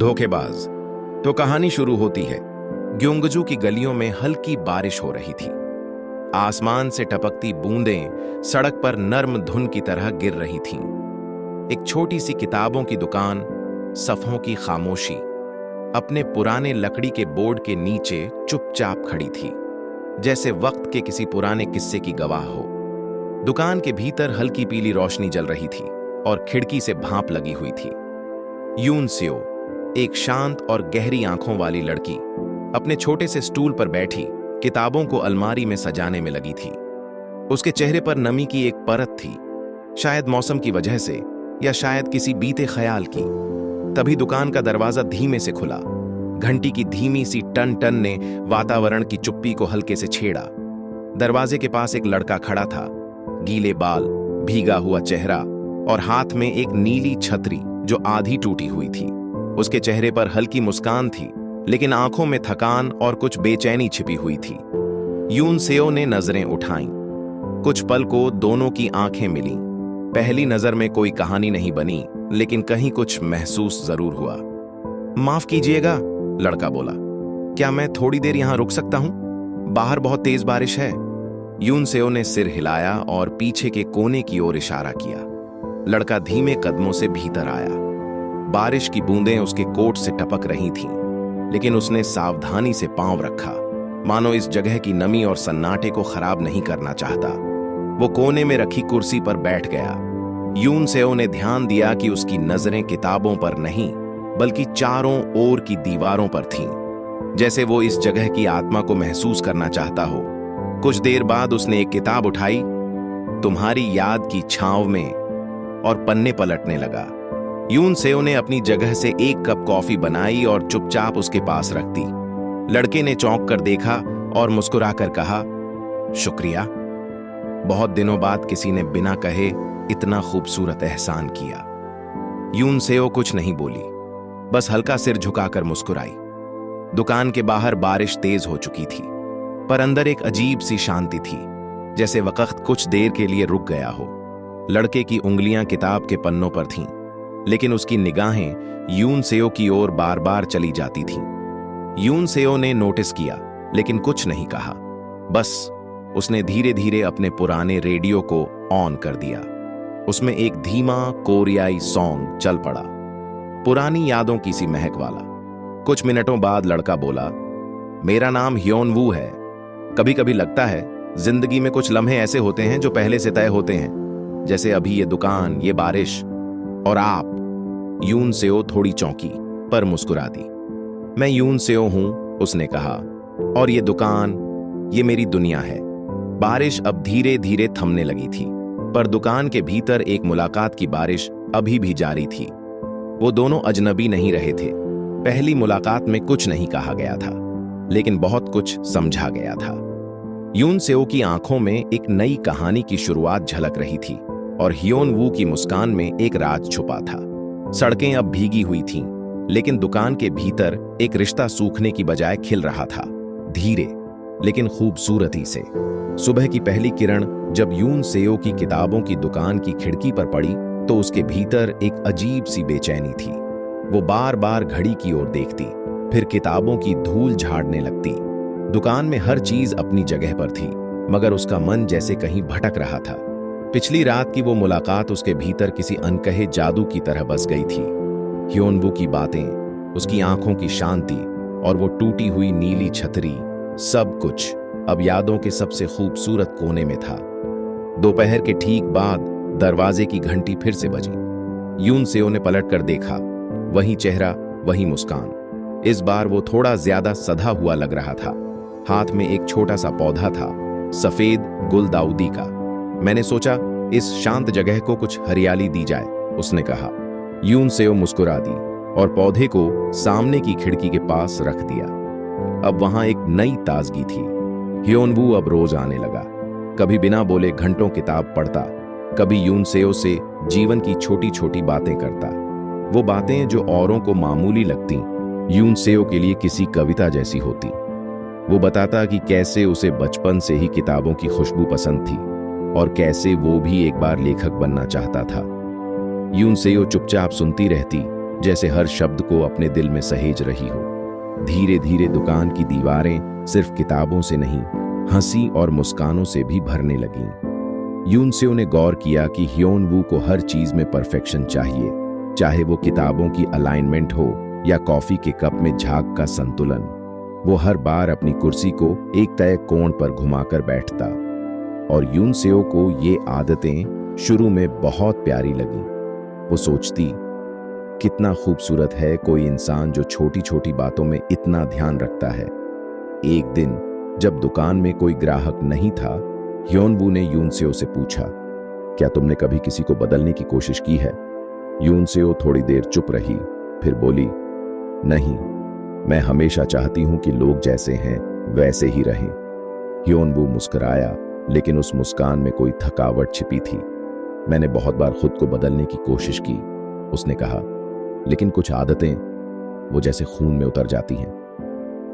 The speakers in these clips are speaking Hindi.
धोखेबाज। तो कहानी शुरू होती है। ग्योंगजू की गलियों में हल्की बारिश हो रही थी। आसमान से टपकती बूंदें सड़क पर नर्म धुन की तरह गिर रही थीं। एक छोटी सी किताबों की दुकान, सफ़ों की खामोशी, अपने पुराने लकड़ी के बोर्ड के नीचे चुपचाप खड़ी थी, जैसे वक्त के किसी पुराने किस्से की गवाह हो। दुकान के भीतर हल्की पीली रोशनी जल रही थी और खिड़की से भाप लगी हुई थी। यून सेओ, एक शांत और गहरी आंखों वाली लड़की, अपने छोटे से स्टूल पर बैठी किताबों को अलमारी में सजाने में लगी थी। उसके चेहरे पर नमी की एक परत थी, शायद मौसम की वजह से या शायद किसी बीते ख्याल की। तभी दुकान का दरवाजा धीमे से खुला। घंटी की धीमी सी टन टन ने वातावरण की चुप्पी को हल्के से छेड़ा। दरवाजे के पास एक लड़का खड़ा था, गीले बाल, भीगा हुआ चेहरा और हाथ में एक नीली छतरी जो आधी टूटी हुई थी। उसके चेहरे पर हल्की मुस्कान थी, लेकिन आंखों में थकान और कुछ बेचैनी छिपी हुई थी। यून सेओ ने नजरें उठाईं। कुछ पल को दोनों की आंखें मिलीं। पहली नजर में कोई कहानी नहीं बनी, लेकिन कहीं कुछ महसूस जरूर हुआ। माफ कीजिएगा, लड़का बोला, क्या मैं थोड़ी देर यहां रुक सकता हूं? बाहर बहुत तेज बारिश है। यून सेओ ने सिर हिलाया और पीछे के कोने की ओर इशारा किया। लड़का धीमे कदमों से भीतर आया। बारिश की बूंदें उसके कोट से टपक रही थीं, लेकिन उसने सावधानी से पांव रखा, मानो इस जगह की नमी और सन्नाटे को खराब नहीं करना चाहता। वो कोने में रखी कुर्सी पर बैठ गया। यून सेओ ने ध्यान दिया कि उसकी नजरें किताबों पर नहीं, बल्कि चारों ओर की दीवारों पर थीं, जैसे वो इस जगह की आत्मा को महसूस करना चाहता हो। कुछ देर बाद उसने एक किताब उठाई, तुम्हारी याद की छांव में, और पन्ने पलटने लगा। यून सेओ ने अपनी जगह से एक कप कॉफी बनाई और चुपचाप उसके पास रख दी। लड़के ने चौंक कर देखा और मुस्कुराकर कहा, शुक्रिया। बहुत दिनों बाद किसी ने बिना कहे इतना खूबसूरत एहसान किया। यून सेओ कुछ नहीं बोली, बस हल्का सिर झुकाकर मुस्कुराई। दुकान के बाहर बारिश तेज हो चुकी थी, पर अंदर एक अजीब सी शांति थी, जैसे वक्त कुछ देर के लिए रुक गया हो। लड़के की उंगलियां किताब के पन्नों पर थीं, लेकिन उसकी निगाहें यून सेओ की ओर बार बार चली जाती थीं। यून सेओ ने नोटिस किया, लेकिन कुछ नहीं कहा। बस उसने धीरे धीरे अपने पुराने रेडियो को ऑन कर दिया। उसमें एक धीमा कोरियाई सॉन्ग चल पड़ा, पुरानी यादों की सी महक वाला। कुछ मिनटों बाद लड़का बोला, मेरा नाम ह्योन वू है। कभी कभी लगता है जिंदगी में कुछ लम्हे ऐसे होते हैं जो पहले से तय होते हैं, जैसे अभी ये दुकान, ये बारिश और आप। यून सेओ थोड़ी चौंकी, पर मुस्कुरा दी। मैं यून सेओ हूं, उसने कहा, और ये दुकान, ये मेरी दुनिया है। बारिश अब धीरे धीरे थमने लगी थी, पर दुकान के भीतर एक मुलाकात की बारिश अभी भी जारी थी। वो दोनों अजनबी नहीं रहे थे। पहली मुलाकात में कुछ नहीं कहा गया था, लेकिन बहुत कुछ समझा गया था। यून सेओ की आंखों में एक नई कहानी की शुरुआत झलक रही थी, और ह्योन वू की मुस्कान में एक राज छुपा था। सड़कें अब भीगी हुई थीं, लेकिन दुकान के भीतर एक रिश्ता सूखने की बजाय खिल रहा था, धीरे लेकिन खूबसूरती से। सुबह की पहली किरण जब यून सेओ की किताबों की दुकान की खिड़की पर पड़ी, तो उसके भीतर एक अजीब सी बेचैनी थी। वो बार बार घड़ी की ओर देखती, फिर किताबों की धूल झाड़ने लगती। दुकान में हर चीज अपनी जगह पर थी, मगर उसका मन जैसे कहीं भटक रहा था। पिछली रात की वो मुलाकात उसके भीतर किसी अनकहे जादू की तरह बस गई थी। ह्योन वू की बातें, उसकी आंखों की शांति और वो टूटी हुई नीली छतरी, सब कुछ अब यादों के सबसे खूबसूरत कोने में था। दोपहर के ठीक बाद दरवाजे की घंटी फिर से बजी। यून सेओ ने पलटकर देखा, वही चेहरा, वही मुस्कान। इस बार वो थोड़ा ज्यादा सधा हुआ लग रहा था। हाथ में एक छोटा सा पौधा था, सफेद गुलदाउदी का। मैंने सोचा इस शांत जगह को कुछ हरियाली दी जाए, उसने कहा। यून सेओ मुस्कुरा दी और पौधे को सामने की खिड़की के पास रख दिया। अब वहां एक नई ताजगी थी। ह्योन वू अब रोज आने लगा, कभी बिना बोले घंटों किताब पढ़ता, कभी यून सेओ से जीवन की छोटी छोटी बातें करता। वो बातें जो औरों को मामूली लगती, यून सेओ के लिए किसी कविता जैसी होती। वो बताता कि कैसे उसे बचपन से ही किताबों की खुशबू पसंद थी और कैसे वो भी एक बार लेखक बनना चाहता था। यून सेओ चुपचाप सुनती रहती, जैसे हर शब्द को अपने दिल में सहेज रही हो। धीरे धीरे दुकान की दीवारें सिर्फ किताबों से नहीं, हंसी और मुस्कानों से भी भरने लगीं। यूनसेओ ने गौर किया कि ह्योन-वू को हर चीज में परफेक्शन चाहिए, चाहे वो किताबों की अलाइनमेंट हो या कॉफी के कप में झाग का संतुलन। वो हर बार अपनी कुर्सी को एक तय कोण पर घुमाकर बैठता और यूनसेओ को ये आदतें शुरू में बहुत प्यारी लगीं। वो सोचती, कितना खूबसूरत है कोई इंसान जो छोटी छोटी बातों में इतना ध्यान रखता है। एक दिन जब दुकान में कोई ग्राहक नहीं था, ह्योन-वू ने यूनसेओ से पूछा, क्या तुमने कभी किसी को बदलने की कोशिश की है? यूनसेओ थोड़ी देर चुप रही, फिर बोली, नहीं, मैं हमेशा चाहती हूं कि लोग जैसे हैं वैसे ही रहें। ह्योन-वू मुस्कुराया, लेकिन उस मुस्कान में कोई थकावट छिपी थी। मैंने बहुत बार खुद को बदलने की कोशिश की, उसने कहा, लेकिन कुछ आदतें वो जैसे खून में उतर जाती हैं।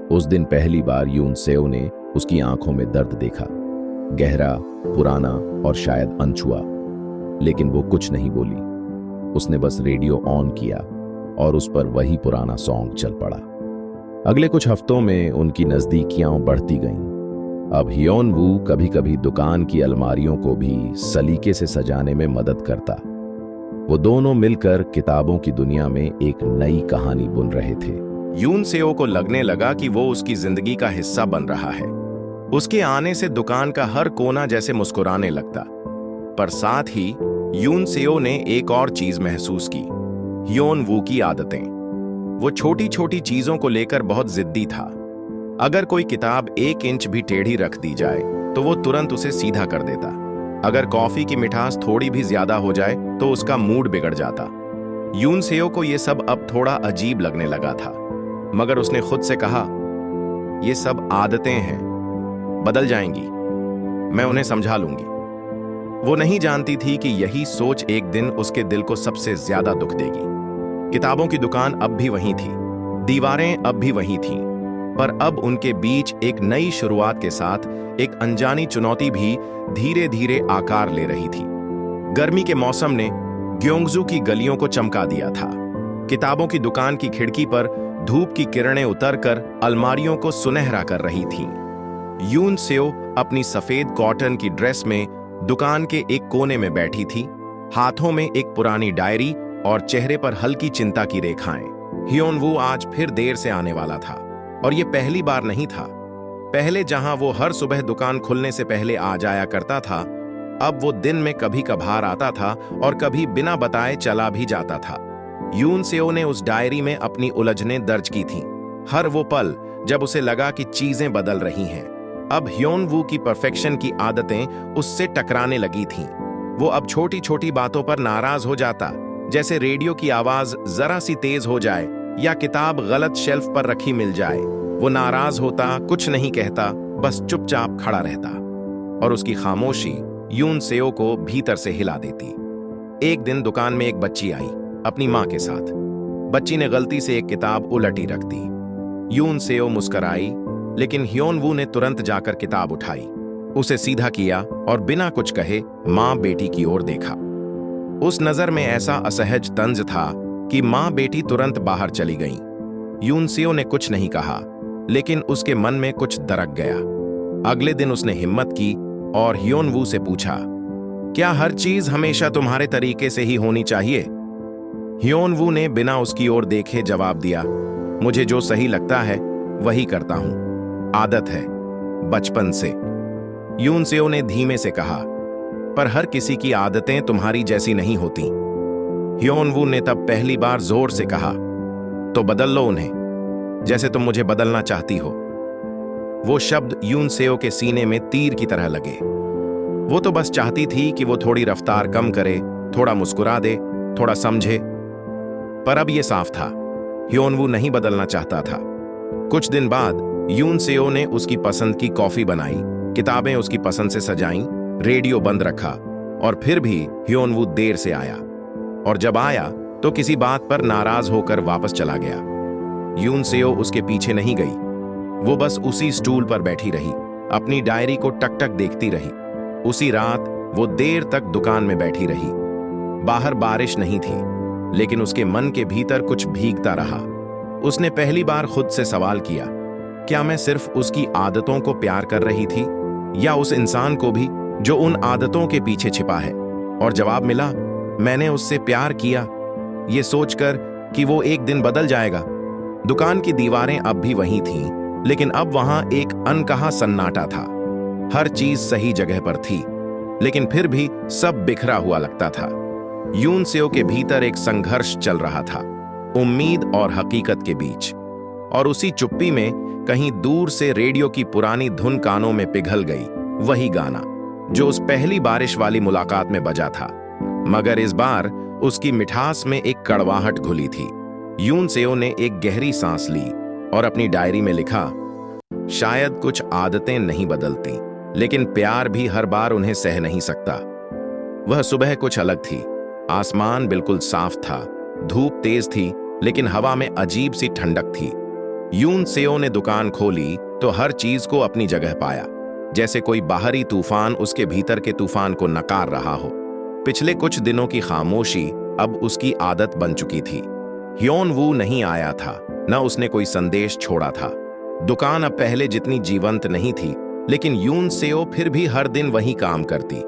उस दिन पहली बार यूनसेओ ने उसकी आंखों में दर्द देखा, गहरा, पुराना और शायद अनछुआ। लेकिन वो कुछ नहीं बोली। उसने बस रेडियो ऑन किया और उस पर वही पुराना सॉन्ग चल पड़ा। अगले कुछ हफ्तों में उनकी नजदीकियां बढ़ती गईं। अब ह्योन-वू कभी कभी दुकान की अलमारियों को भी सलीके से सजाने में मदद करता। वो दोनों मिलकर किताबों की दुनिया में एक नई कहानी बुन रहे थे। यूनसेओ को लगने लगा कि वो उसकी जिंदगी का हिस्सा बन रहा है। उसके आने से दुकान का हर कोना जैसे मुस्कुराने लगता। पर साथ ही यूनसेओ ने एक और चीज महसूस की, ह्योन-वू की आदतें। वो छोटी छोटी चीजों को लेकर बहुत जिद्दी था। अगर कोई किताब 1 इंच भी टेढ़ी रख दी जाए तो वो तुरंत उसे सीधा कर देता। अगर कॉफी की मिठास थोड़ी भी ज्यादा हो जाए तो उसका मूड बिगड़ जाता। यूनसेओ को ये सब अब थोड़ा अजीब लगने लगा था, मगर उसने खुद से कहा, ये सब आदतें हैं, बदल जाएंगी, मैं उन्हें समझा लूंगी। वो नहीं जानती थी कि यही सोच एक दिन उसके दिल को सबसे ज्यादा दुख देगी। किताबों की दुकान अब भी वहीं थी, दीवारें अब भी वहीं थीं, पर अब उनके बीच एक नई शुरुआत के साथ एक अनजानी चुनौती भी धीरे धीरे आकार ले रही थी। गर्मी के मौसम ने ग्योंगजू की गलियों को चमका दिया था। किताबों की दुकान की खिड़की पर धूप की किरणें उतरकर अलमारियों को सुनहरा कर रही थीं। यूनसेओ अपनी सफेद कॉटन की ड्रेस में दुकान के एक कोने में बैठी थी, हाथों में एक पुरानी डायरी और चेहरे पर हल्की चिंता की रेखाएं। ह्योन-वू आज फिर देर से आने वाला था, और ये पहली बार नहीं था। पहले जहां वो हर सुबह दुकान खुलने से पहले आ जाया करता था, अब वो दिन में कभी कभार आता था और कभी बिना बताए चला भी जाता था। यूनसेओ ने उस डायरी में अपनी उलझनें दर्ज की थीं, हर वो पल जब उसे लगा कि चीजें बदल रही हैं। अब ह्योन-वू की परफेक्शन की आदतें उससे टकराने लगी थीं। वो अब छोटी छोटी बातों पर नाराज हो जाता, जैसे रेडियो की आवाज जरा सी तेज हो जाए या किताब गलत शेल्फ पर रखी मिल जाए। वो नाराज होता, कुछ नहीं कहता, बस चुपचाप खड़ा रहता, और उसकी खामोशी यूनसेओ को भीतर से हिला देती। एक दिन दुकान में एक बच्ची आई अपनी मां के साथ। बच्ची ने गलती से एक किताब उलटी रख दी। यूनसेओ मुस्कुराई, लेकिन ह्योन-वू ने तुरंत जाकर किताब उठाई, उसे सीधा किया और बिना कुछ कहे मां बेटी की ओर देखा। उस नजर में ऐसा असहज तंज था कि मां बेटी तुरंत बाहर चली गईं। यूनसेओ ने कुछ नहीं कहा, लेकिन उसके मन में कुछ दरक गया। अगले दिन उसने हिम्मत की और ह्योन-वू से पूछा, क्या हर चीज हमेशा तुम्हारे तरीके से ही होनी चाहिए? ह्योन-वू ने बिना उसकी ओर देखे जवाब दिया, मुझे जो सही लगता है वही करता हूं, आदत है, बचपन से। यूनसेओ ने धीमे से कहा, पर हर किसी की आदतें तुम्हारी जैसी नहीं होती। ह्योन-वू ने तब पहली बार जोर से कहा, तो बदल लो उन्हें, जैसे तुम मुझे बदलना चाहती हो। वो शब्द यूनसेओ के सीने में तीर की तरह लगे। वो तो बस चाहती थी कि वो थोड़ी रफ्तार कम करे, थोड़ा मुस्कुरा दे, थोड़ा समझे। पर अब ये साफ था, ह्योन-वू नहीं बदलना चाहता था। कुछ दिन बाद यूनसेओ ने उसकी पसंद की कॉफी बनाई, किताबें उसकी पसंद से सजाईं, रेडियो बंद रखा, और फिर भी ह्योन-वू देर से आया। और जब आया तो किसी बात पर नाराज होकर वापस चला गया। यूनसेओ उसके पीछे नहीं गई, वो बस उसी स्टूल पर बैठी रही, अपनी डायरी को टक-टक देखती रही। उसी रात वो देर तक दुकान में बैठी रही। बाहर बारिश नहीं थी, लेकिन उसके मन के भीतर कुछ भीगता रहा। उसने पहली बार खुद से सवाल किया, क्या मैं सिर्फ उसकी आदतों को प्यार कर रही थी या उस इंसान को भी जो उन आदतों के पीछे छिपा है? और जवाब मिला, मैंने उससे प्यार किया, ये सोचकर कि वो एक दिन बदल जाएगा। दुकान की दीवारें अब भी वही थीं, लेकिन अब वहां एक अनकहा सन्नाटा था। हर चीज सही जगह पर थी, लेकिन फिर भी सब बिखरा हुआ लगता था। यून सेओ के भीतर एक संघर्ष चल रहा था, उम्मीद और हकीकत के बीच। और उसी चुप्पी में कहीं दूर से रेडियो की पुरानी धुन कानों में पिघल गई, वही गाना जो उस पहली बारिश वाली मुलाकात में बजा था, मगर इस बार उसकी मिठास में एक कड़वाहट घुली थी। यून सेओ ने एक गहरी सांस ली और अपनी डायरी में लिखा, शायद कुछ आदतें नहीं बदलती, लेकिन प्यार भी हर बार उन्हें सह नहीं सकता। वह सुबह कुछ अलग थी। आसमान बिल्कुल साफ था, धूप तेज थी, लेकिन हवा में अजीब सी ठंडक थी। यून सेओ ने दुकान खोली तो हर चीज को अपनी जगह पाया, जैसे कोई बाहरी तूफान उसके भीतर के तूफान को नकार रहा हो। पिछले कुछ दिनों की खामोशी अब उसकी आदत बन चुकी थी। ह्योन वू नहीं आया था, न उसने कोई संदेश छोड़ा था। दुकान अब पहले जितनी जीवंत नहीं थी, लेकिन यून सेओ फिर भी हर दिन वही काम करती।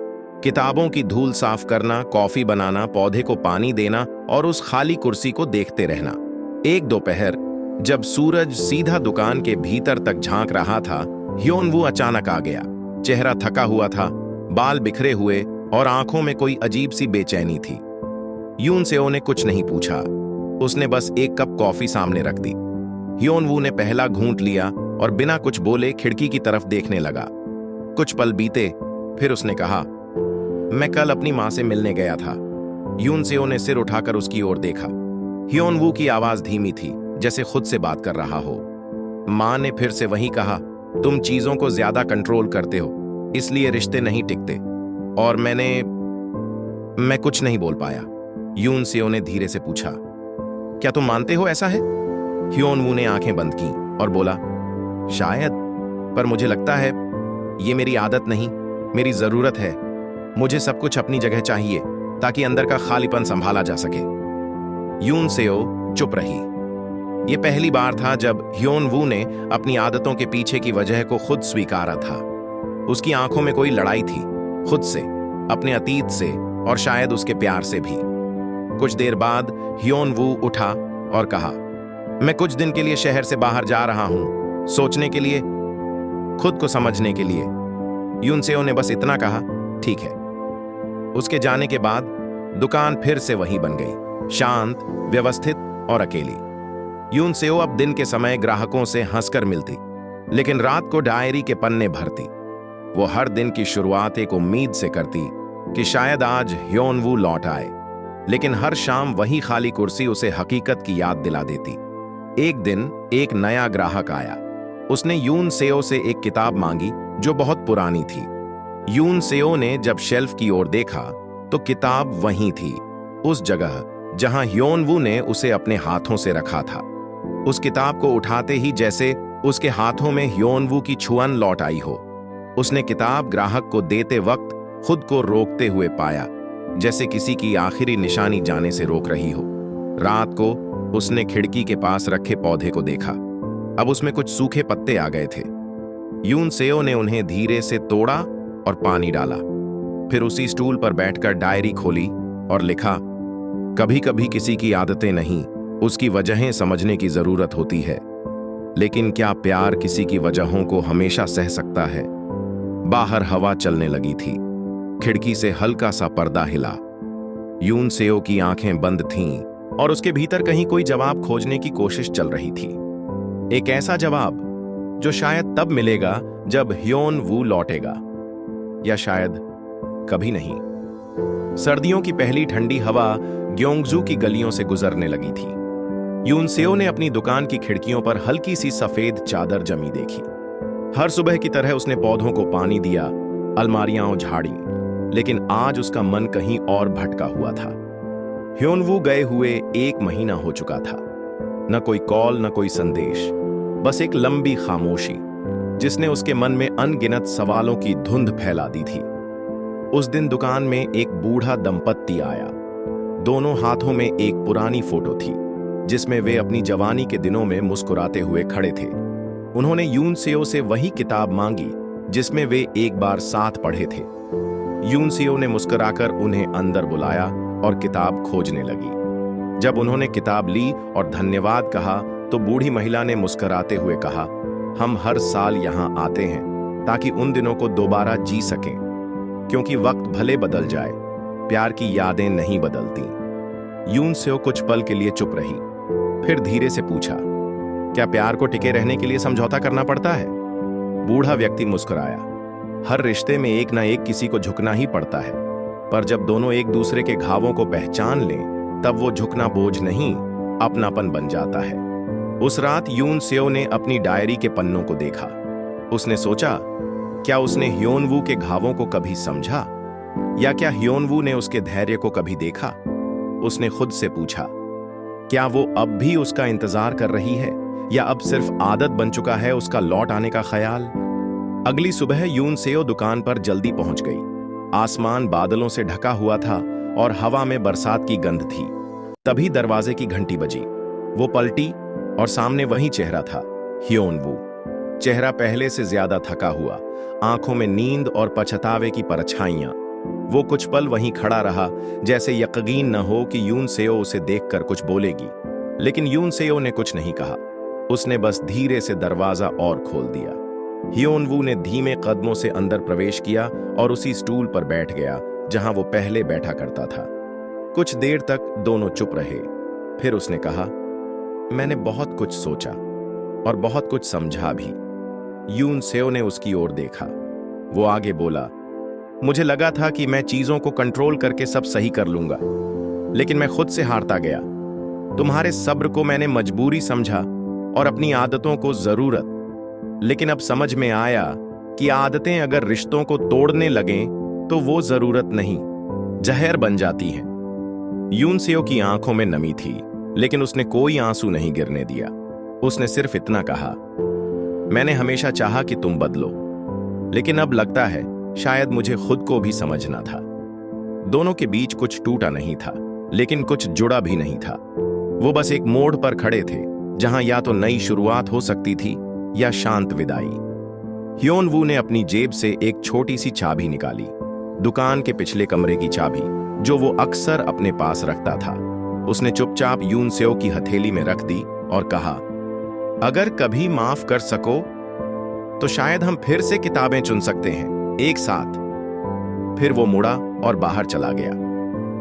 किताबों की धूल साफ करना, कॉफी बनाना, पौधे को पानी देना और उस खाली कुर्सी को देखते रहना। एक दोपहर जब सूरज सीधा दुकान के भीतर तक झांक रहा था, ह्योन वू अचानक आ गया। चेहरा थका हुआ था, बाल बिखरे हुए और आंखों में कोई अजीब सी बेचैनी थी। यून सेओ ने कुछ नहीं पूछा, उसने बस एक कप कॉफी सामने रख दी। ह्योन वू ने पहला घूंट लिया और बिना कुछ बोले खिड़की की तरफ देखने लगा। कुछ पल बीते, फिर उसने कहा, मैं कल अपनी मां से मिलने गया था। यून सेओ ने सिर उठाकर उसकी ओर देखा। ह्योन वू की आवाज धीमी थी, जैसे खुद से बात कर रहा हो। मां ने फिर से वही कहा, तुम चीजों को ज्यादा कंट्रोल करते हो, इसलिए रिश्ते नहीं टिकते। और मैं कुछ नहीं बोल पाया। यून सेओ ने धीरे से पूछा, क्या तुम मानते हो ऐसा है? ह्योन वू ने आंखें बंद की और बोला, शायद, पर मुझे लगता है ये मेरी आदत नहीं, मेरी जरूरत है। मुझे सब कुछ अपनी जगह चाहिए ताकि अंदर का खालीपन संभाला जा सके। यून सेओ चुप रही। ये पहली बार था जब ह्योन वू ने अपनी आदतों के पीछे की वजह को खुद स्वीकारा था। उसकी आंखों में कोई लड़ाई थी, खुद से, अपने अतीत से और शायद उसके प्यार से भी। कुछ देर बाद ह्योन वू उठा और कहा, मैं कुछ दिन के लिए शहर से बाहर जा रहा हूं, सोचने के लिए, खुद को समझने के लिए। यून सेओ ने बस इतना कहा, ठीक है। उसके जाने के बाद दुकान फिर से वही बन गई, शांत, व्यवस्थित और अकेली। यून सेओ अब दिन के समय ग्राहकों से हंसकर मिलती, लेकिन रात को डायरी के पन्ने भरती। वो हर दिन की शुरुआत एक उम्मीद से करती कि शायद आज ह्योन वू लौट आए, लेकिन हर शाम वही खाली कुर्सी उसे हकीकत की याद दिला देती। एक दिन एक नया ग्राहक आया। उसने यून सेओ से एक किताब मांगी जो बहुत पुरानी थी। यून सेओ ने जब शेल्फ की ओर देखा तो किताब वहीं थी, उस जगह जहां ह्योन वू ने उसे अपने हाथों से रखा था। उस किताब को उठाते ही जैसे उसके हाथों में ह्योन वू की छुअन लौट आई हो। उसने किताब ग्राहक को देते वक्त खुद को रोकते हुए पाया, जैसे किसी की आखिरी निशानी जाने से रोक रही हो। रात को उसने खिड़की के पास रखे पौधे को देखा। अब उसमें कुछ सूखे पत्ते आ गए थे। यून सेओ ने उन्हें धीरे से तोड़ा और पानी डाला। फिर उसी स्टूल पर बैठकर डायरी खोली और लिखा, कभी कभी किसी की आदतें नहीं, उसकी वजहें समझने की जरूरत होती है। लेकिन क्या प्यार किसी की वजहों को हमेशा सह सकता है? बाहर हवा चलने लगी थी। खिड़की से हल्का सा पर्दा हिला। यून सेओ की आंखें बंद थीं और उसके भीतर कहीं कोई जवाब खोजने की कोशिश चल रही थी। एक ऐसा जवाब जो शायद तब मिलेगा जब ह्योन वू लौटेगा, या शायद कभी नहीं। सर्दियों की पहली ठंडी हवा ग्योंगजू की गलियों से गुजरने लगी थी। यून सेओ ने अपनी दुकान की खिड़कियों पर हल्की सी सफेद चादर जमी देखी। हर सुबह की तरह उसने पौधों को पानी दिया, अलमारियां झाड़ी, लेकिन आज उसका मन कहीं और भटका हुआ था। ह्योन वू गए हुए 1 महीना हो चुका था। न कोई कॉल, न कोई संदेश, बस एक लंबी खामोशी जिसने उसके मन में अनगिनत सवालों की धुंध फैला दी थी। उस दिन दुकान में एक बूढ़ा दंपत्ति आया। दोनों हाथों में एक पुरानी फोटो थी जिसमें वे अपनी जवानी के दिनों में मुस्कुराते हुए खड़े थे। उन्होंने यून सेओ से वही किताब मांगी जिसमें वे एक बार साथ पढ़े थे। यून सेओ ने मुस्कुराकर उन्हें अंदर बुलाया और किताब खोजने लगी। जब उन्होंने किताब ली और धन्यवाद कहा तो बूढ़ी महिला ने मुस्कुराते हुए कहा, हम हर साल यहाँ आते हैं ताकि उन दिनों को दोबारा जी सकें, क्योंकि वक्त भले बदल जाए, प्यार की यादें नहीं बदलती। यून सेओ कुछ पल के लिए चुप रही, फिर धीरे से पूछा, क्या प्यार को टिके रहने के लिए समझौता करना पड़ता है? बूढ़ा व्यक्ति मुस्कुराया, हर रिश्ते में एक ना एक किसी को झुकना ही पड़ता है, पर जब दोनों एक दूसरे के घावों को पहचान लें तब वो झुकना बोझ नहीं, अपनापन बन जाता है। उस रात यून सेओ ने अपनी डायरी के पन्नों को देखा। उसने सोचा, क्या उसने ह्योनवू के घावों को कभी समझा, या क्या ह्योनवू ने उसके धैर्य को कभी देखा? उसने खुद से पूछा, क्या वो अब भी उसका इंतजार कर रही है, या अब सिर्फ आदत बन चुका है उसका लौट आने का ख्याल? अगली सुबह यून सेओ दुकान पर जल्दी पहुंच गई। आसमान बादलों से ढका हुआ था और हवा में बरसात की गंध थी। तभी दरवाजे की घंटी बजी। वो पलटी और सामने वही चेहरा था, ह्योनवू। चेहरा पहले से ज्यादा थका हुआ, आंखों में नींद और पछतावे की परछाइयां। वो कुछ पल वहीं खड़ा रहा, जैसे यकीन न हो कि यून सेओ उसे देखकर कुछ बोलेगी, लेकिन यून सेओ ने कुछ नहीं कहा। उसने बस धीरे से दरवाजा और खोल दिया। ह्योनवू ने धीमे कदमों से अंदर प्रवेश किया और उसी स्टूल पर बैठ गया जहां वो पहले बैठा करता था। कुछ देर तक दोनों चुप रहे। फिर उसने कहा, मैंने बहुत कुछ सोचा और बहुत कुछ समझा भी। यून सेओ ने उसकी ओर देखा। वो आगे बोला, मुझे लगा था कि मैं चीजों को कंट्रोल करके सब सही कर लूंगा, लेकिन मैं खुद से हारता गया। तुम्हारे सब्र को मैंने मजबूरी समझा और अपनी आदतों को जरूरत, लेकिन अब समझ में आया कि आदतें अगर रिश्तों को तोड़ने लगें तो वो जरूरत नहीं, जहर बन जाती हैं। यून सेओ की आंखों में नमी थी, लेकिन उसने कोई आंसू नहीं गिरने दिया। उसने सिर्फ इतना कहा, मैंने हमेशा चाहा कि तुम बदलो, लेकिन अब लगता है शायद मुझे खुद को भी समझना था। दोनों के बीच कुछ टूटा नहीं था, लेकिन कुछ जुड़ा भी नहीं था। वो बस एक मोड़ पर खड़े थे, जहां या तो नई शुरुआत हो सकती थी या शांत विदाई। ह्योनवू ने अपनी जेब से एक छोटी सी चाबी निकाली, दुकान के पिछले कमरे की चाबी, जो वो अक्सर अपने पास रखता था। उसने चुपचाप यून सेओ की हथेली में रख दी और कहा, अगर कभी माफ कर सको तो शायद हम फिर से किताबें चुन सकते हैं एक साथ। फिर वो मुड़ा और बाहर चला गया,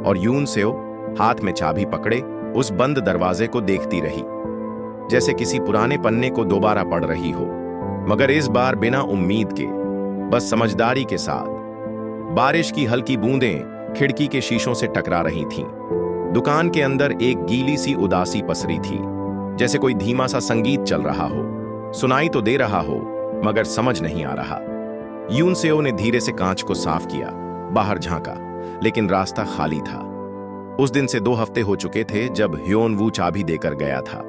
और यून सेओ हाथ में चाबी पकड़े उस बंद दरवाजे को देखती रही, जैसे किसी पुराने पन्ने को दोबारा पढ़ रही हो, मगर इस बार बिना उम्मीद के, बस समझदारी के साथ। बारिश की हल्की बूंदें खिड़की के शीशों से टकरा रही थीं। दुकान के अंदर एक गीली सी उदासी पसरी थी, जैसे कोई धीमा सा संगीत चल रहा हो, सुनाई तो दे रहा हो मगर समझ नहीं आ रहा। यून सेओ ने धीरे से कांच को साफ किया, बाहर झांका, लेकिन रास्ता खाली था। उस दिन से 2 हफ्ते हो चुके थे जब ह्योनवू चाबी देकर गया था।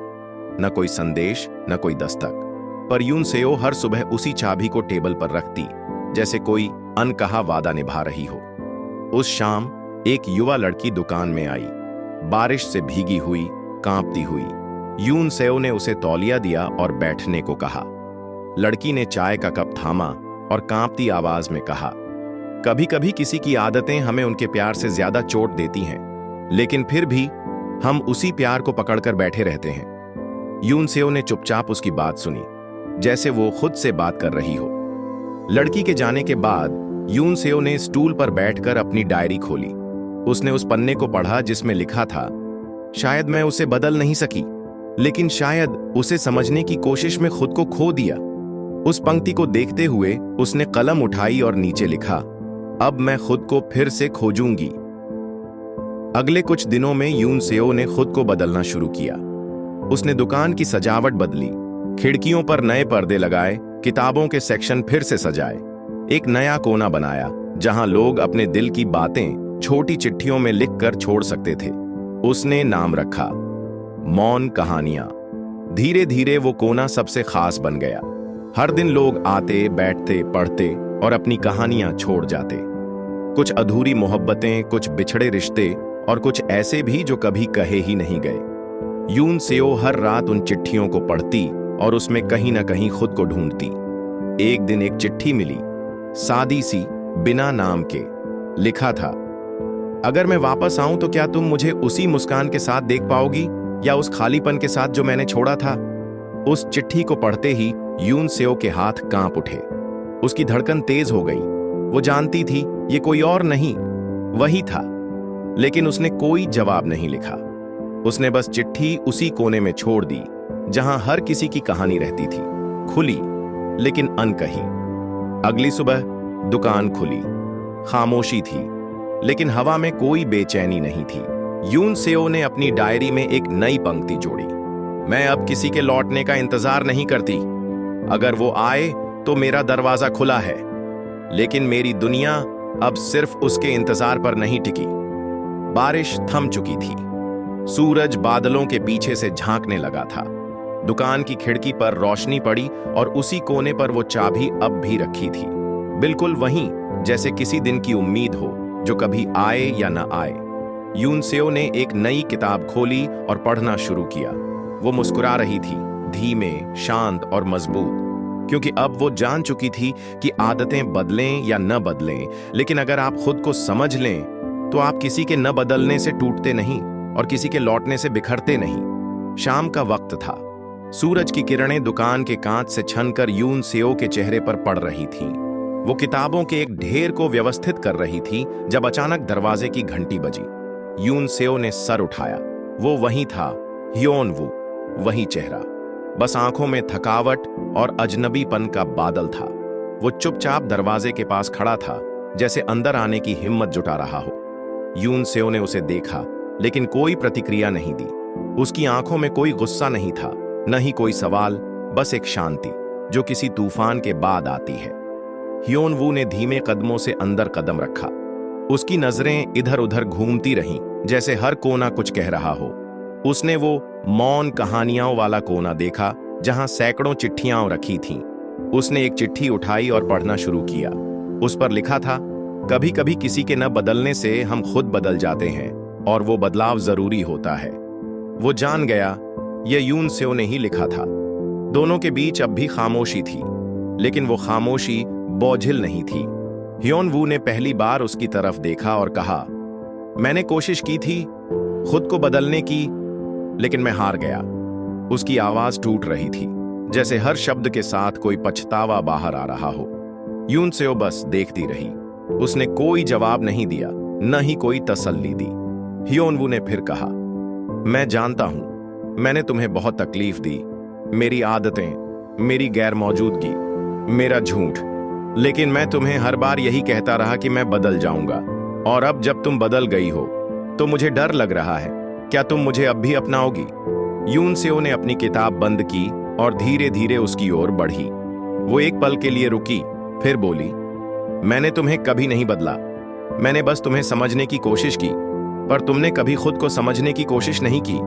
न कोई संदेश, न कोई दस्तक, पर यून सेओ हर सुबह उसी चाबी को टेबल पर रखती, जैसे कोई अनकहा वादा निभा रही हो। उस शाम एक युवा लड़की दुकान में आई, बारिश से भीगी हुई, कांपती हुई। यून सेओ ने उसे तौलिया दिया और बैठने को कहा। लड़की ने चाय का कप थामा और कांपती आवाज में कहा, कभी कभी किसी की आदतें हमें उनके प्यार से ज्यादा चोट देती हैं, लेकिन फिर भी हम उसी प्यार को पकड़कर बैठे रहते हैं। यून सेओ ने चुपचाप उसकी बात सुनी, जैसे वो खुद से बात कर रही हो। लड़की के जाने के बाद यून सेओ ने स्टूल पर बैठकर अपनी डायरी खोली। उसने उस पन्ने को पढ़ा जिसमें लिखा था, शायद मैं उसे बदल नहीं सकी, लेकिन शायद उसे समझने की कोशिश में खुद को खो दिया। उस पंक्ति को देखते हुए उसने कलम उठाई और नीचे लिखा, अब मैं खुद को फिर से खोजूंगी। अगले कुछ दिनों में यून सेओ ने खुद को बदलना शुरू किया। उसने दुकान की सजावट बदली, खिड़कियों पर नए पर्दे लगाए, किताबों के सेक्शन फिर से सजाए, एक नया कोना बनाया जहां लोग अपने दिल की बातें छोटी चिट्ठियों में लिखकर छोड़ सकते थे। उसने नाम रखा मौन कहानियां। धीरे धीरे वो कोना सबसे खास बन गया। हर दिन लोग आते, बैठते, पढ़ते और अपनी कहानियां छोड़ जाते। कुछ अधूरी मोहब्बतें, कुछ बिछड़े रिश्ते और कुछ ऐसे भी जो कभी कहे ही नहीं गए। यून सेओ हर रात उन चिट्ठियों को पढ़ती और उसमें कहीं ना कहीं खुद को ढूंढती। एक दिन एक चिट्ठी मिली, सादी सी, बिना नाम के। लिखा था, अगर मैं वापस आऊं तो क्या तुम मुझे उसी मुस्कान के साथ देख पाओगी या उस खालीपन के साथ जो मैंने छोड़ा था। उस चिट्ठी को पढ़ते ही यून सेओ के हाथ कांप उठे। उसकी धड़कन तेज हो गई। वो जानती थी ये कोई और नहीं, वही था। लेकिन उसने कोई जवाब नहीं लिखा। उसने बस चिट्ठी उसी कोने में छोड़ दी जहां हर किसी की कहानी रहती थी, खुली लेकिन अनकही। अगली सुबह दुकान खुली, खामोशी थी, लेकिन हवा में कोई बेचैनी नहीं थी। यून सेओ ने अपनी डायरी में एक नई पंक्ति जोड़ी, मैं अब किसी के लौटने का इंतजार नहीं करती। अगर वो आए तो मेरा दरवाजा खुला है, लेकिन मेरी दुनिया अब सिर्फ उसके इंतजार पर नहीं टिकी। बारिश थम चुकी थी, सूरज बादलों के पीछे से झांकने लगा था। दुकान की खिड़की पर रोशनी पड़ी और उसी कोने पर वो चाबी अब भी रखी थी, बिल्कुल वहीं जैसे किसी दिन की उम्मीद हो जो कभी आए या न आए। यून सेओ ने एक नई किताब खोली और पढ़ना शुरू किया। वो मुस्कुरा रही थी, धीमे, शांत और मजबूत, क्योंकि अब वो जान चुकी थी कि आदतें बदलें या न बदलें, लेकिन अगर आप खुद को समझ लें तो आप किसी के न बदलने से टूटते नहीं और किसी के लौटने से बिखरते नहीं। शाम का वक्त था। सूरज की किरणें दुकान के कांच से छनकर यून सेओ के चेहरे पर पड़ रही थीं। वो किताबों के एक ढेर को व्यवस्थित कर रही थी जब अचानक दरवाजे की घंटी बजी। यून सेओ ने सर उठाया। वो वहीं था, ह्योन वू, वही चेहरा, बस आंखों में थकावट और अजनबीपन का बादल था। वो चुपचाप दरवाजे के पास खड़ा था, जैसे अंदर आने की हिम्मत जुटा रहा हो। यून सेओ ने उसे देखा, लेकिन कोई प्रतिक्रिया नहीं दी। उसकी आंखों में कोई गुस्सा नहीं था, न ही कोई सवाल, बस एक शांति जो किसी तूफान के बाद आती है। ह्योन वू ने धीमे कदमों से अंदर कदम रखा। उसकी नजरें इधर उधर घूमती रहीं, जैसे हर कोना कुछ कह रहा हो। उसने वो मौन कहानियों वाला कोना देखा जहां सैकड़ों चिट्ठियां रखी थीं। उसने एक चिट्ठी उठाई और पढ़ना शुरू किया। उस पर लिखा था, कभी कभी किसी के न बदलने से हम खुद बदल जाते हैं और वो बदलाव जरूरी होता है। वो जान गया ये यून सेओ ने ही लिखा था। दोनों के बीच अब भी खामोशी थी, लेकिन वो खामोशी बोझिल नहीं थी। ह्योन वू ने पहली बार उसकी तरफ देखा और कहा, मैंने कोशिश की थी खुद को बदलने की, लेकिन मैं हार गया। उसकी आवाज टूट रही थी, जैसे हर शब्द के साथ कोई पछतावा बाहर आ रहा हो। यून सेओ बस देखती रही। उसने कोई जवाब नहीं दिया, न ही कोई तसल्ली दी। ह्योन वू ने फिर कहा, मैं जानता हूं मैंने तुम्हें बहुत तकलीफ दी, मेरी आदतें, मेरी गैर मौजूदगी, मेरा झूठ, लेकिन मैं तुम्हें हर बार यही कहता रहा कि मैं बदल जाऊंगा। और अब जब तुम बदल गई हो तो मुझे डर लग रहा है, क्या तुम मुझे अब भी अपनाओगी। यून सेओ ने अपनी किताब बंद की और धीरे धीरे उसकी ओर बढ़ी। वो एक पल के लिए रुकी, फिर बोली, मैंने तुम्हें कभी नहीं बदला, मैंने बस तुम्हें समझने की कोशिश की, पर तुमने कभी खुद को समझने की कोशिश नहीं की।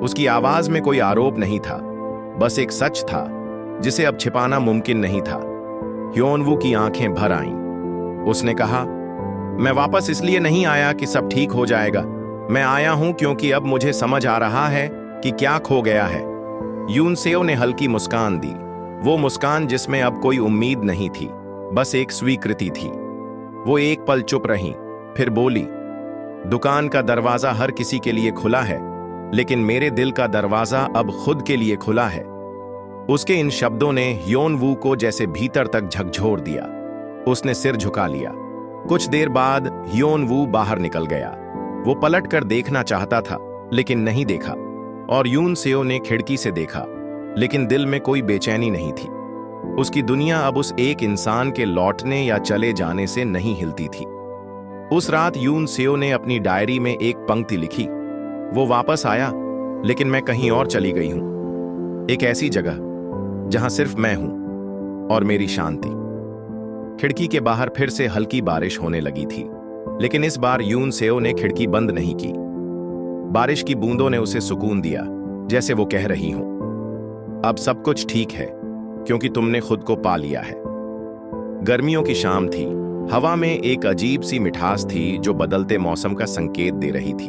उसकी आवाज में कोई आरोप नहीं था, बस एक सच था जिसे अब छिपाना मुमकिन नहीं था। ह्योन वू की आंखें भर आईं। उसने कहा, मैं वापस इसलिए नहीं आया कि सब ठीक हो जाएगा, मैं आया हूं क्योंकि अब मुझे समझ आ रहा है कि क्या खो गया है। यून सेओ ने हल्की मुस्कान दी, वो मुस्कान जिसमें अब कोई उम्मीद नहीं थी, बस एक स्वीकृति थी। वो एक पल चुप रही, फिर बोली, दुकान का दरवाजा हर किसी के लिए खुला है, लेकिन मेरे दिल का दरवाजा अब खुद के लिए खुला है। उसके इन शब्दों ने ह्योन वू को जैसे भीतर तक झकझोर दिया। उसने सिर झुका लिया। कुछ देर बाद ह्योन वू बाहर निकल गया। वो पलट कर देखना चाहता था, लेकिन नहीं देखा, और यून सेओ ने खिड़की से देखा, लेकिन दिल में कोई बेचैनी नहीं थी। उसकी दुनिया अब उस एक इंसान के लौटने या चले जाने से नहीं हिलती थी। उस रात यून सेओ ने अपनी डायरी में एक पंक्ति लिखी, वो वापस आया, लेकिन मैं कहीं और चली गई हूं, एक ऐसी जगह जहां सिर्फ मैं हूं और मेरी शांति। खिड़की के बाहर फिर से हल्की बारिश होने लगी थी, लेकिन इस बार यून सेओ ने खिड़की बंद नहीं की। बारिश की बूंदों ने उसे सुकून दिया, जैसे वो कह रही हों, अब सब कुछ ठीक है क्योंकि तुमने खुद को पा लिया है। गर्मियों की शाम थी, हवा में एक अजीब सी मिठास थी जो बदलते मौसम का संकेत दे रही थी।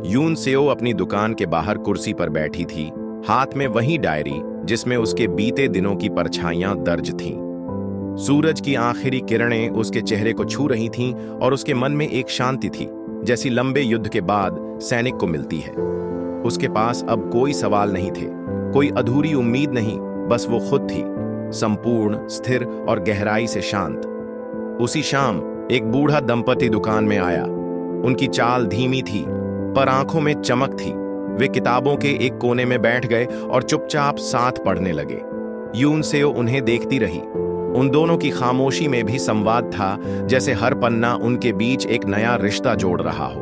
यून सेओ अपनी दुकान के बाहर कुर्सी पर बैठी थी, हाथ में वही डायरी जिसमें उसके बीते दिनों की परछाइयां दर्ज थीं। सूरज की आखिरी किरणें उसके चेहरे को छू रही थीं और उसके मन में एक शांति थी, जैसी लंबे युद्ध के बाद सैनिक को मिलती है। उसके पास अब कोई सवाल नहीं थे, कोई अधूरी उम्मीद नहीं, बस वो खुद थी, संपूर्ण, स्थिर और गहराई से शांत। उसी शाम एक बूढ़ा दंपति दुकान में आया। उनकी चाल धीमी थी, पर आंखों में चमक थी। वे किताबों के एक कोने में बैठ गए और चुपचाप साथ पढ़ने लगे। यून सेओ उन्हें देखती रही। उन दोनों की खामोशी में भी संवाद था, जैसे हर पन्ना उनके बीच एक नया रिश्ता जोड़ रहा हो।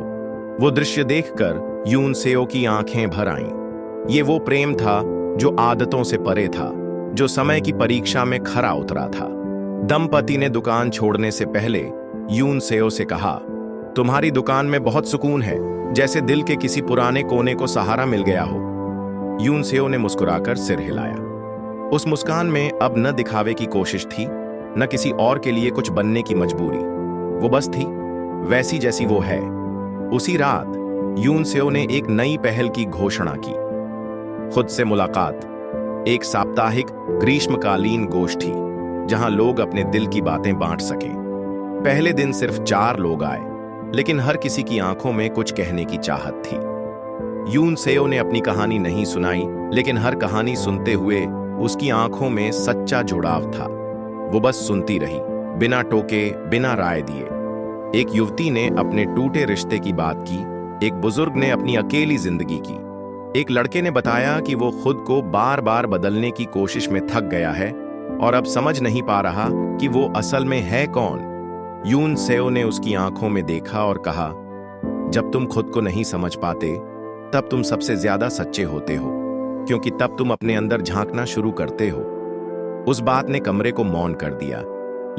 वो दृश्य देखकर यून सेओ की आंखें भर आईं। ये वो प्रेम था जो आदतों से परे था, जो समय की परीक्षा में खरा उतरा था। दंपति ने दुकान छोड़ने से पहले यून सेओ से कहा, तुम्हारी दुकान में बहुत सुकून है, जैसे दिल के किसी पुराने कोने को सहारा मिल गया हो। यून सेओ ने मुस्कुराकर सिर हिलाया। उस मुस्कान में अब न दिखावे की कोशिश थी, न किसी और के लिए कुछ बनने की मजबूरी। वो बस थी, वैसी जैसी वो है। उसी रात यून सेओ ने एक नई पहल की घोषणा की। खुद से मुलाकात, एक साप्ताहिक ग्रीष्मकालीन गोष्ठी जहां लोग अपने दिल की बातें बांट सकें। पहले दिन सिर्फ 4 लोग आए, लेकिन हर किसी की आंखों में कुछ कहने की चाहत थी। यून सेओ ने अपनी कहानी नहीं सुनाई, लेकिन हर कहानी सुनते हुए उसकी आंखों में सच्चा जुड़ाव था। वो बस सुनती रही, बिना टोके, बिना राय दिए। एक युवती ने अपने टूटे रिश्ते की बात की, एक बुजुर्ग ने अपनी अकेली जिंदगी की, एक लड़के ने बताया कि वो खुद को बार बार बदलने की कोशिश में थक गया है और अब समझ नहीं पा रहा कि वो असल में है कौन। यून सेओ ने उसकी आंखों में देखा और कहा, जब तुम खुद को नहीं समझ पाते, तब तुम सबसे ज्यादा सच्चे होते हो, क्योंकि तब तुम अपने अंदर झांकना शुरू करते हो। उस बात ने कमरे को मौन कर दिया,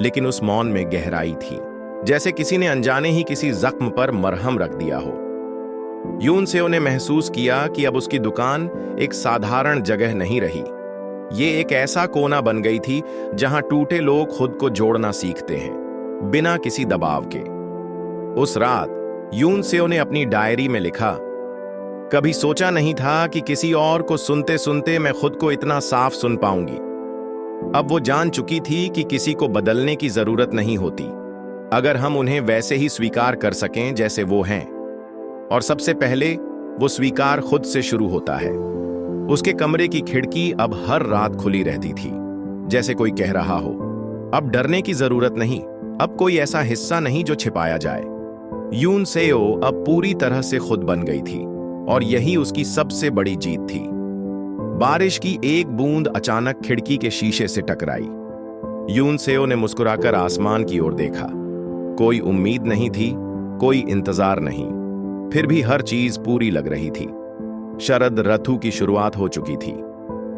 लेकिन उस मौन में गहराई थी, जैसे किसी ने अनजाने ही किसी जख्म पर मरहम रख दिया हो। यून सेओ ने महसूस किया कि अब उसकी दुकान एक साधारण जगह नहीं रही। ये एक ऐसा कोना बन गई थी जहां टूटे लोग खुद को जोड़ना सीखते हैं, बिना किसी दबाव के। उस रात यून सेओ ने अपनी डायरी में लिखा, कभी सोचा नहीं था कि किसी और को सुनते सुनते मैं खुद को इतना साफ सुन पाऊंगी। अब वो जान चुकी थी कि किसी को बदलने की जरूरत नहीं होती, अगर हम उन्हें वैसे ही स्वीकार कर सकें जैसे वो हैं। और सबसे पहले वो स्वीकार खुद से शुरू होता है। उसके कमरे की खिड़की अब हर रात खुली रहती थी, जैसे कोई कह रहा हो, अब डरने की जरूरत नहीं, अब कोई ऐसा हिस्सा नहीं जो छिपाया जाए। यून सेओ अब पूरी तरह से खुद बन गई थी, और यही उसकी सबसे बड़ी जीत थी। बारिश की एक बूंद अचानक खिड़की के शीशे से टकराई। यून सेओ ने मुस्कुराकर आसमान की ओर देखा। कोई उम्मीद नहीं थी, कोई इंतजार नहीं, फिर भी हर चीज पूरी लग रही थी। शरद ऋतु की शुरुआत हो चुकी थी।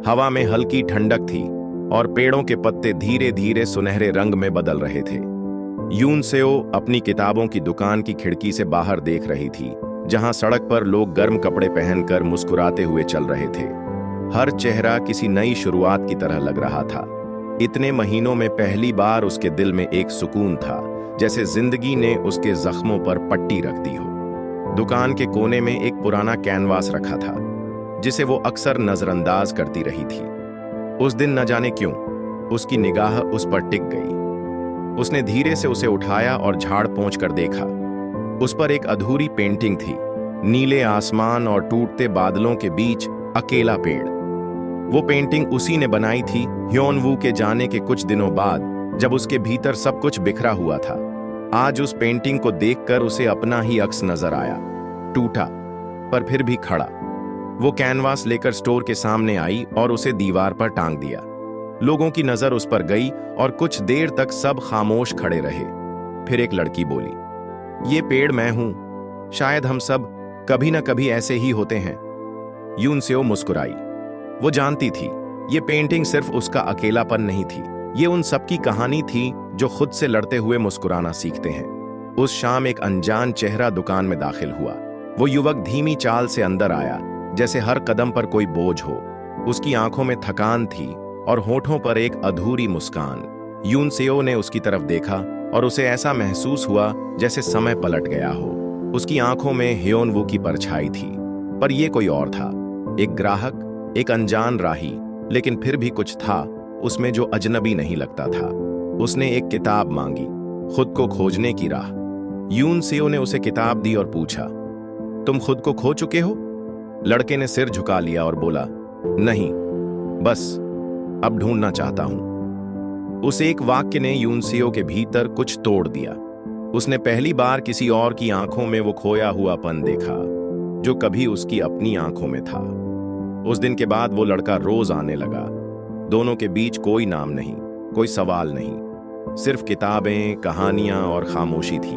हवा में हल्की ठंडक थी और पेड़ों के पत्ते धीरे धीरे सुनहरे रंग में बदल रहे थे। यून सेओ अपनी किताबों की दुकान की खिड़की से बाहर देख रही थी, जहां सड़क पर लोग गर्म कपड़े पहनकर मुस्कुराते हुए चल रहे थे। हर चेहरा किसी नई शुरुआत की तरह लग रहा था। इतने महीनों में पहली बार उसके दिल में एक सुकून था, जैसे जिंदगी ने उसके जख्मों पर पट्टी रख दी हो। दुकान के कोने में एक पुराना कैनवास रखा था, जिसे वो अक्सर नजरअंदाज करती रही थी। उस दिन न जाने क्यों उसकी निगाह उस पर टिक गई। उसने धीरे से उसे उठाया और झाड़ पोंछ कर देखा। उस पर एक अधूरी पेंटिंग थी, नीले आसमान और टूटते बादलों के बीच अकेला पेड़। वो पेंटिंग उसी ने बनाई थी ह्योन वू के जाने के कुछ दिनों बाद, जब उसके भीतर सब कुछ बिखरा हुआ था। आज उस पेंटिंग को देखकर उसे अपना ही अक्स नजर आया, टूटा पर फिर भी खड़ा। वो कैनवास लेकर स्टोर के सामने आई और उसे दीवार पर टांग दिया। लोगों की नजर उस पर गई और कुछ देर तक सब खामोश खड़े रहे। फिर एक लड़की बोली, ये पेड़ मैं हूं, शायद हम सब कभी ना कभी ऐसे ही होते हैं। यून सेओ मुस्कुराई। वो जानती थी ये पेंटिंग सिर्फ उसका अकेलापन नहीं थी, ये उन सबकी कहानी थी जो खुद से लड़ते हुए मुस्कुराना सीखते हैं। उस शाम एक अनजान चेहरा दुकान में दाखिल हुआ। वो युवक धीमी चाल से अंदर आया, जैसे हर कदम पर कोई बोझ हो। उसकी आंखों में थकान थी और होठों पर एक अधूरी मुस्कान। यून सेओ ने उसकी तरफ देखा और उसे ऐसा महसूस हुआ जैसे समय पलट गया हो। उसकी आंखों में ह्योन-वू की परछाई थी, पर यह कोई और था। एक ग्राहक, एक अनजान राही, लेकिन फिर भी कुछ था उसमें जो अजनबी नहीं लगता था। उसने एक किताब मांगी, खुद को खोजने की राह। यून सेओ ने उसे किताब दी और पूछा, तुम खुद को खो चुके हो? लड़के ने सिर झुका लिया और बोला, नहीं, बस अब ढूंढना चाहता हूं। उस एक वाक्य ने यून सेओ के भीतर कुछ तोड़ दिया। उसने पहली बार किसी और की आंखों में वो खोया हुआपन देखा जो कभी उसकी अपनी आंखों में था। उस दिन के बाद वो लड़का रोज आने लगा। दोनों के बीच कोई नाम नहीं, कोई सवाल नहीं, सिर्फ किताबें, कहानियां और खामोशी थी।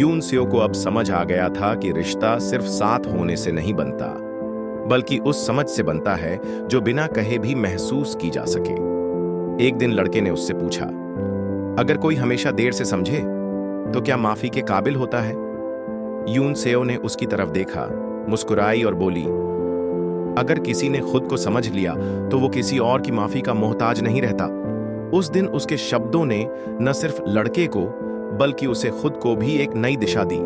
यून सेओ को अब समझ आ गया था कि रिश्ता सिर्फ साथ होने से नहीं बनता, बल्कि उस समझ से बनता है जो बिना कहे भी महसूस की जा सके। एक दिन लड़के ने उससे पूछा, अगर कोई हमेशा देर से समझे तो क्या माफी के काबिल होता है? यून सेओ ने उसकी तरफ देखा, मुस्कुराई और बोली, अगर किसी ने खुद को समझ लिया तो वो किसी और की माफी का मोहताज नहीं रहता। उस दिन उसके शब्दों ने न सिर्फ लड़के को बल्कि उसे खुद को भी एक नई दिशा दी।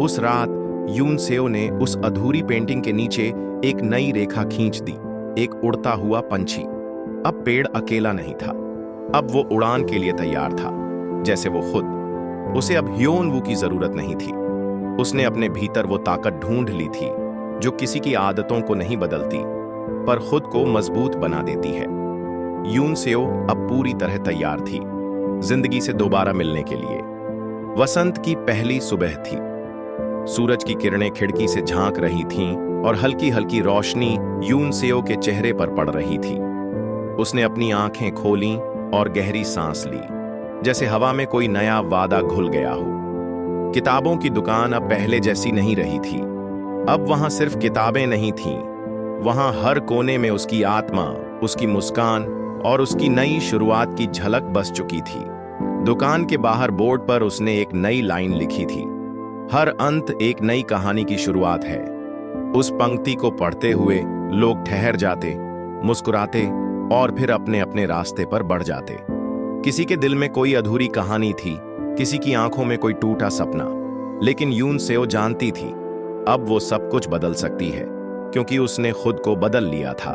उस रात यून सेओ ने उस अधूरी पेंटिंग के नीचे एक नई रेखा खींच दी, एक उड़ता हुआ पंछी। अब पेड़ अकेला नहीं था, अब वो उड़ान के लिए तैयार था, जैसे वो खुद। उसे अब ह्योन-वू की जरूरत नहीं थी। उसने अपने भीतर वो ताकत ढूंढ ली थी जो किसी की आदतों को नहीं बदलती पर खुद को मजबूत बना देती है। यून सेओ अब पूरी तरह तैयार थी जिंदगी से दोबारा मिलने के लिए। वसंत की पहली सुबह थी। सूरज की किरणें खिड़की से झांक रही थीं और हल्की हल्की रोशनी यून सेओ के चेहरे पर पड़ रही थी। उसने अपनी आंखें खोलीं और गहरी सांस ली, जैसे हवा में कोई नया वादा घुल गया हो। किताबों की दुकान अब पहले जैसी नहीं रही थी। अब वहां सिर्फ किताबें नहीं थीं, वहां हर कोने में उसकी आत्मा, उसकी मुस्कान और उसकी नई शुरुआत की झलक बस चुकी थी। दुकान के बाहर बोर्ड पर उसने एक नई लाइन लिखी थी, हर अंत एक नई कहानी की शुरुआत है। उस पंक्ति को पढ़ते हुए लोग ठहर जाते, मुस्कुराते और फिर अपने अपने रास्ते पर बढ़ जाते। किसी के दिल में कोई अधूरी कहानी थी, किसी की आंखों में कोई टूटा सपना, लेकिन यून सेओ जानती थी अब वो सब कुछ बदल सकती है, क्योंकि उसने खुद को बदल लिया था।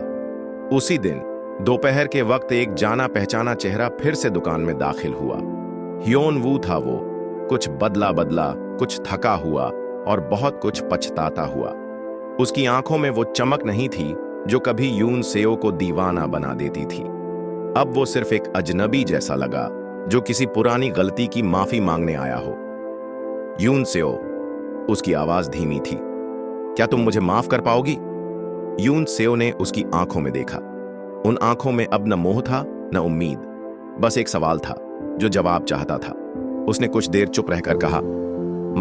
उसी दिन दोपहर के वक्त एक जाना पहचाना चेहरा फिर से दुकान में दाखिल हुआ। ह्योन-वू था वो, कुछ बदला बदला, कुछ थका हुआ और बहुत कुछ पछताता हुआ। उसकी आंखों में वो चमक नहीं थी जो कभी यून सेओ को दीवाना बना देती थी। अब वो सिर्फ एक अजनबी जैसा लगा जो किसी पुरानी गलती की माफी मांगने आया हो। यून सेओ, उसकी आवाज धीमी थी, क्या तुम मुझे माफ कर पाओगी? यून सेओ ने उसकी आंखों में देखा। उन आंखों में अब न मोह था न उम्मीद, बस एक सवाल था जो जवाब चाहता था। उसने कुछ देर चुप रहकर कहा,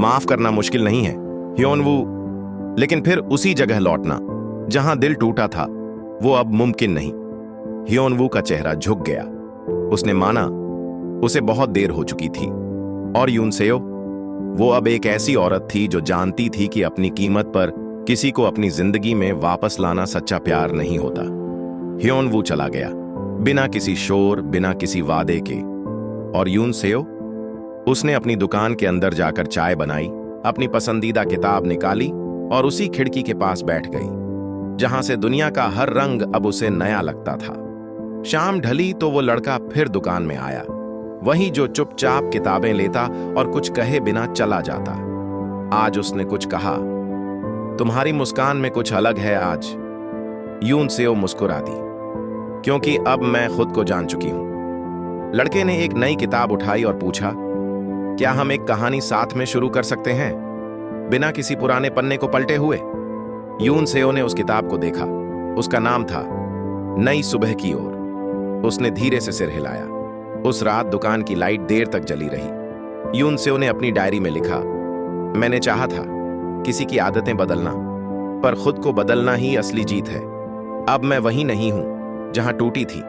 माफ करना मुश्किल नहीं है ह्योन-वू, लेकिन फिर उसी जगह लौटना जहां दिल टूटा था वो अब मुमकिन नहीं। ह्योन-वू का चेहरा झुक गया। उसने माना उसे बहुत देर हो चुकी थी। और यून सेओ, वो अब एक ऐसी औरत थी जो जानती थी कि अपनी कीमत पर किसी को अपनी जिंदगी में वापस लाना सच्चा प्यार नहीं होता। ह्योन-वू चला गया, बिना किसी शोर, बिना किसी वादे के। और यून सेओ, उसने अपनी दुकान के अंदर जाकर चाय बनाई, अपनी पसंदीदा किताब निकाली और उसी खिड़की के पास बैठ गई जहां से दुनिया का हर रंग अब उसे नया लगता था। शाम ढली तो वो लड़का फिर दुकान में आया, वही जो चुपचाप किताबें लेता और कुछ कहे बिना चला जाता। आज उसने कुछ कहा, तुम्हारी मुस्कान में कुछ अलग है आज। यून सेओ मुस्कुरा दी, क्योंकि अब मैं खुद को जान चुकी हूं। लड़के ने एक नई किताब उठाई और पूछा, क्या हम एक कहानी साथ में शुरू कर सकते हैं, बिना किसी पुराने पन्ने को पलटे हुए? यून सेओ ने उस किताब को देखा। उसका नाम था नई सुबह की ओर। उसने धीरे से सिर हिलाया। उस रात दुकान की लाइट देर तक जली रही। यून सेओ ने अपनी डायरी में लिखा, मैंने चाहा था किसी की आदतें बदलना, पर खुद को बदलना ही असली जीत है। अब मैं वही नहीं हूं जहां टूटी थी,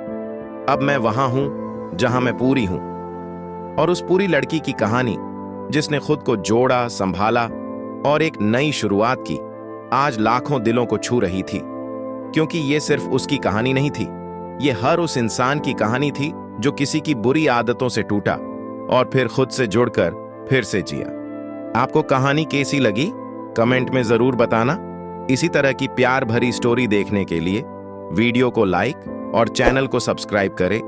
अब मैं वहां हूं जहां मैं पूरी हूं। और उस पूरी लड़की की कहानी जिसने खुद को जोड़ा, संभाला और एक नई शुरुआत की, आज लाखों दिलों को छू रही थी। क्योंकि ये सिर्फ उसकी कहानी नहीं थी, ये हर उस इंसान की कहानी थी जो किसी की बुरी आदतों से टूटा और फिर खुद से जुड़कर फिर से जिया। आपको कहानी कैसी लगी कमेंट में जरूर बताना। इसी तरह की प्यार भरी स्टोरी देखने के लिए वीडियो को लाइक और चैनल को सब्सक्राइब करें।